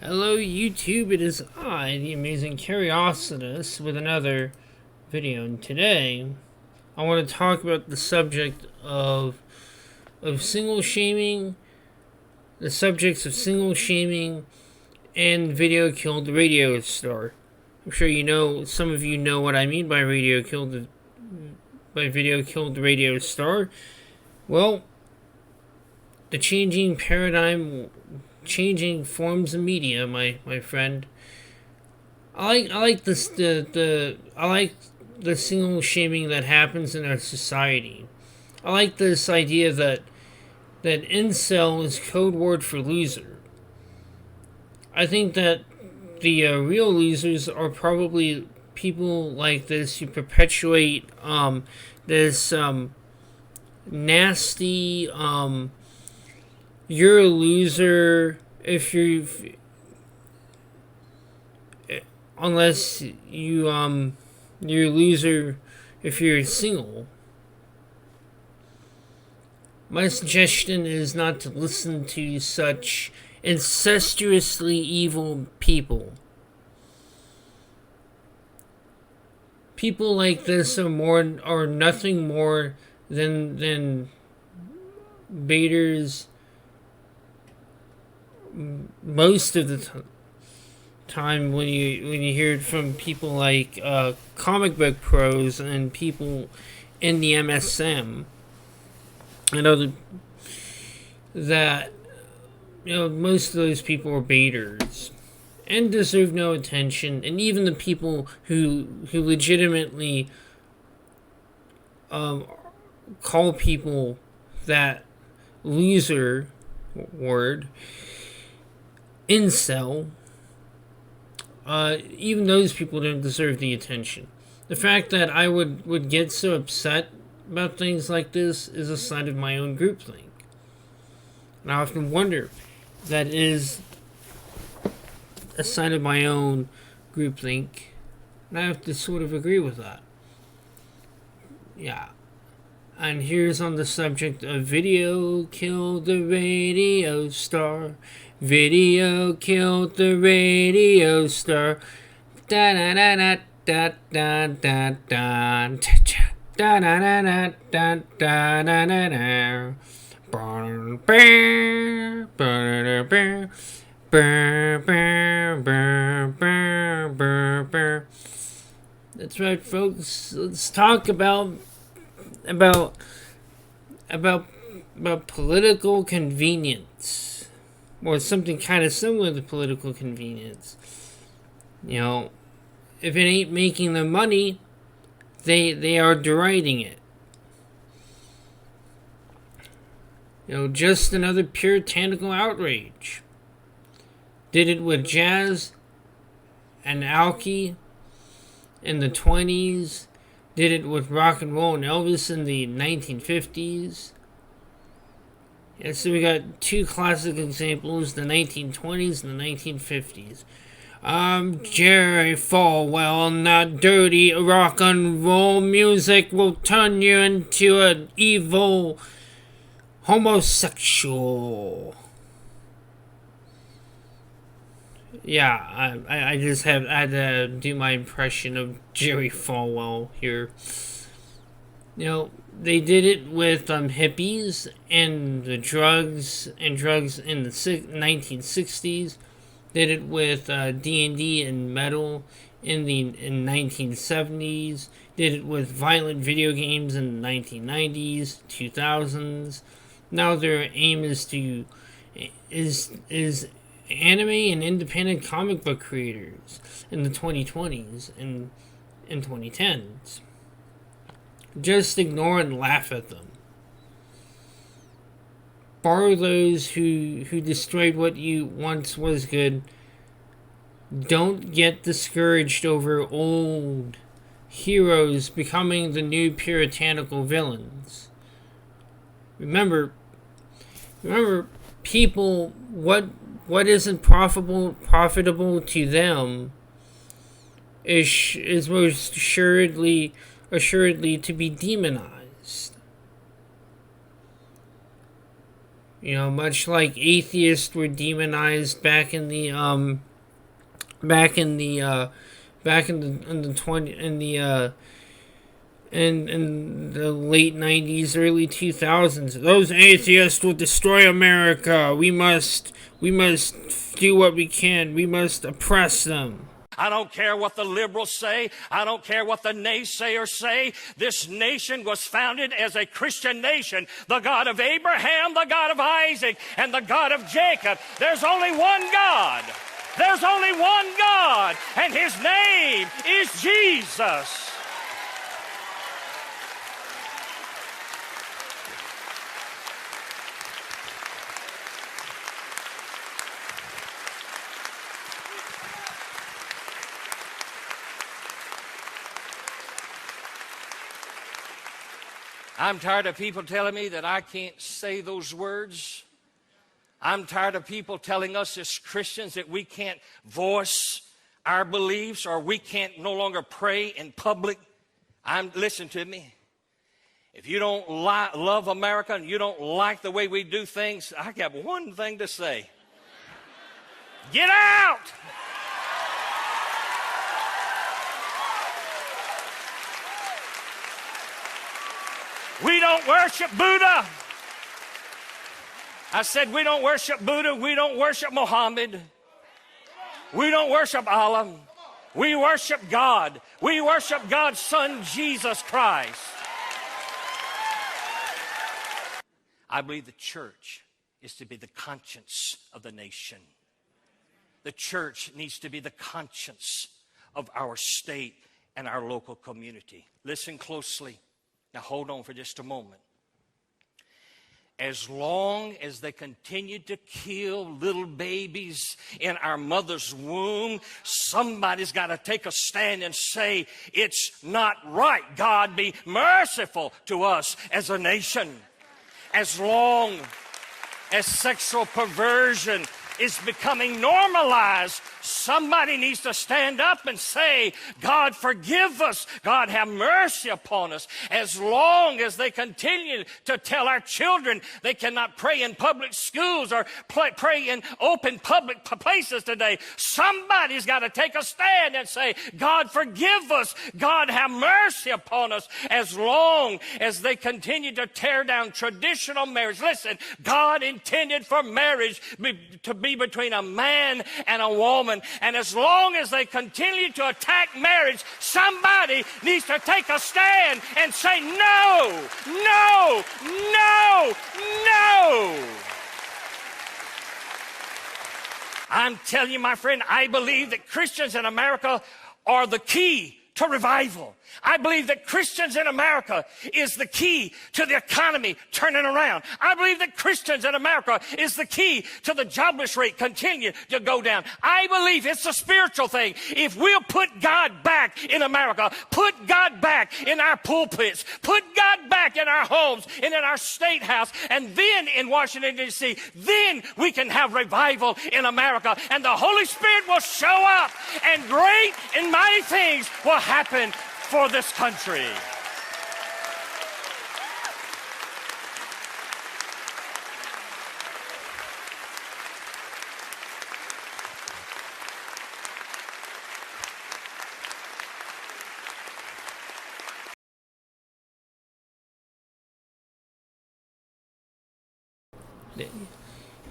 Hello YouTube, it is I, the Amazing Curiositous, with another video, and today I want to talk about the subject of single shaming, the subjects of single shaming, and video killed the radio star. I'm sure you know, some of you know what I mean by video killed the radio star. Well, the changing paradigm, changing forms of media, my friend. I like this I like the single shaming that happens in our society. I like this idea that incel is code word for loser. I think that the real losers are probably people like this who perpetuate this nasty you're a loser if unless you're a loser if you're single. My suggestion is not to listen to such incestuously evil people. People like this are nothing more than baiters most of the time when you hear it from people like comic book pros and people in the MSM and other that most of those people are baiters and deserve no attention, and even the people who legitimately call people that loser word incel, even those people don't deserve the attention. The fact that I would get so upset about things like this is a sign of my own groupthink. And I often wonder if that is a sign of my own groupthink. And I have to sort of agree with that. Yeah. And here's on the subject of video killed the radio star. Video killed the radio star. Da da da da da da da da da da da da da da da. Burn, burn, burn, burn, burn, burn, burn, burn, burn. That's right, folks. Let's talk about political convenience, or something kind of similar to political convenience. If it ain't making them money, they are deriding it. Just another puritanical outrage. Did it with jazz and alky in the 20s. Did it with rock and roll and Elvis in the 1950s. Yeah, so we got two classic examples, the 1920s and the 1950s. Jerry Falwell, not dirty rock and roll music will turn you into an evil homosexual. Yeah, I just had to do my impression of Jerry Falwell here. They did it with hippies and the drugs in the 1960s. Did it with D&D and metal in 1970s. Did it with violent video games in the 1990s, 2000s. Now their aim is anime and independent comic book creators in the 2020s and 2010s. Just ignore and laugh at them. Borrow those who destroyed what you once was good. Don't get discouraged over old heroes becoming the new puritanical villains. Remember, people, what isn't profitable to them is most assuredly to be demonized. Much like atheists were demonized back in the back in the back in the 20 in the late 90s, early 2000s. Those atheists will destroy America. We must do what we can. We must oppress them. I don't care what the liberals say. I don't care what the naysayers say. This nation was founded as a Christian nation. The God of Abraham, the God of Isaac, and the God of Jacob. There's only one God. There's only one God, and his name is Jesus. I'm tired of people telling me that I can't say those words. I'm tired of people telling us as Christians that we can't voice our beliefs or we can't no longer pray in public. Listen to me. If you don't love America and you don't like the way we do things, I got one thing to say. Get out! We don't worship Buddha. I said we don't worship Buddha. We don't worship Muhammad. We don't worship Allah. We worship God. We worship God's Son, Jesus Christ. I believe the church is to be the conscience of the nation. The church needs to be the conscience of our state and our local community. Listen closely. Now hold on for just a moment. As long as they continue to kill little babies in our mother's womb, somebody's got to take a stand and say, it's not right. God, be merciful to us as a nation. As long as sexual perversion is becoming normalized, somebody needs to stand up and say, God, forgive us. God, have mercy upon us. As long as they continue to tell our children they cannot pray in public schools or pray in open public places today, somebody's got to take a stand and say, God, forgive us. God, have mercy upon us. As long as they continue to tear down traditional marriage. Listen, God intended for marriage to be between a man and a woman. And as long as they continue to attack marriage, somebody needs to take a stand and say, no, no, no, no. I'm telling you, my friend, I believe that Christians in America are the key to revival. I believe that Christians in America is the key to the economy turning around. I believe that Christians in America is the key to the jobless rate continue to go down. I believe it's a spiritual thing. If we'll put God back in America, put God back in our pulpits, put God back in our homes and in our state house, and then in Washington, D.C., then we can have revival in America, and the Holy Spirit will show up, and great and mighty things will happen for this country.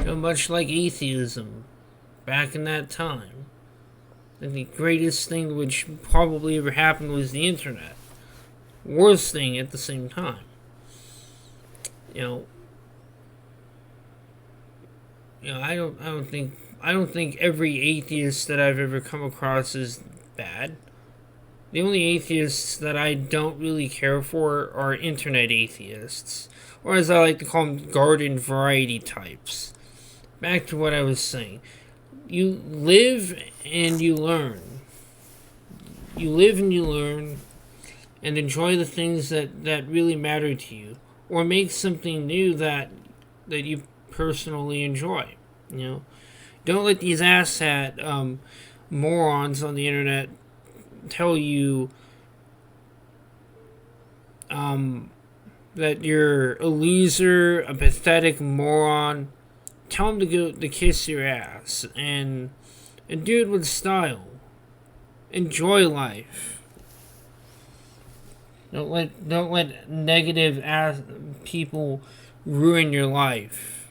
Much like atheism back in that time. And the greatest thing which probably ever happened was the internet. Worst thing at the same time. I don't think every atheist that I've ever come across is bad. The only atheists that I don't really care for are internet atheists, or as I like to call them, garden variety types. Back to what I was saying. You live and you learn. You live and you learn and enjoy the things that really matter to you. Or make something new that you personally enjoy. Don't let these asshat morons on the internet tell you that you're a loser, a pathetic moron, tell them to go to kiss your ass and do it with style. Enjoy life. Don't let negative ass people ruin your life.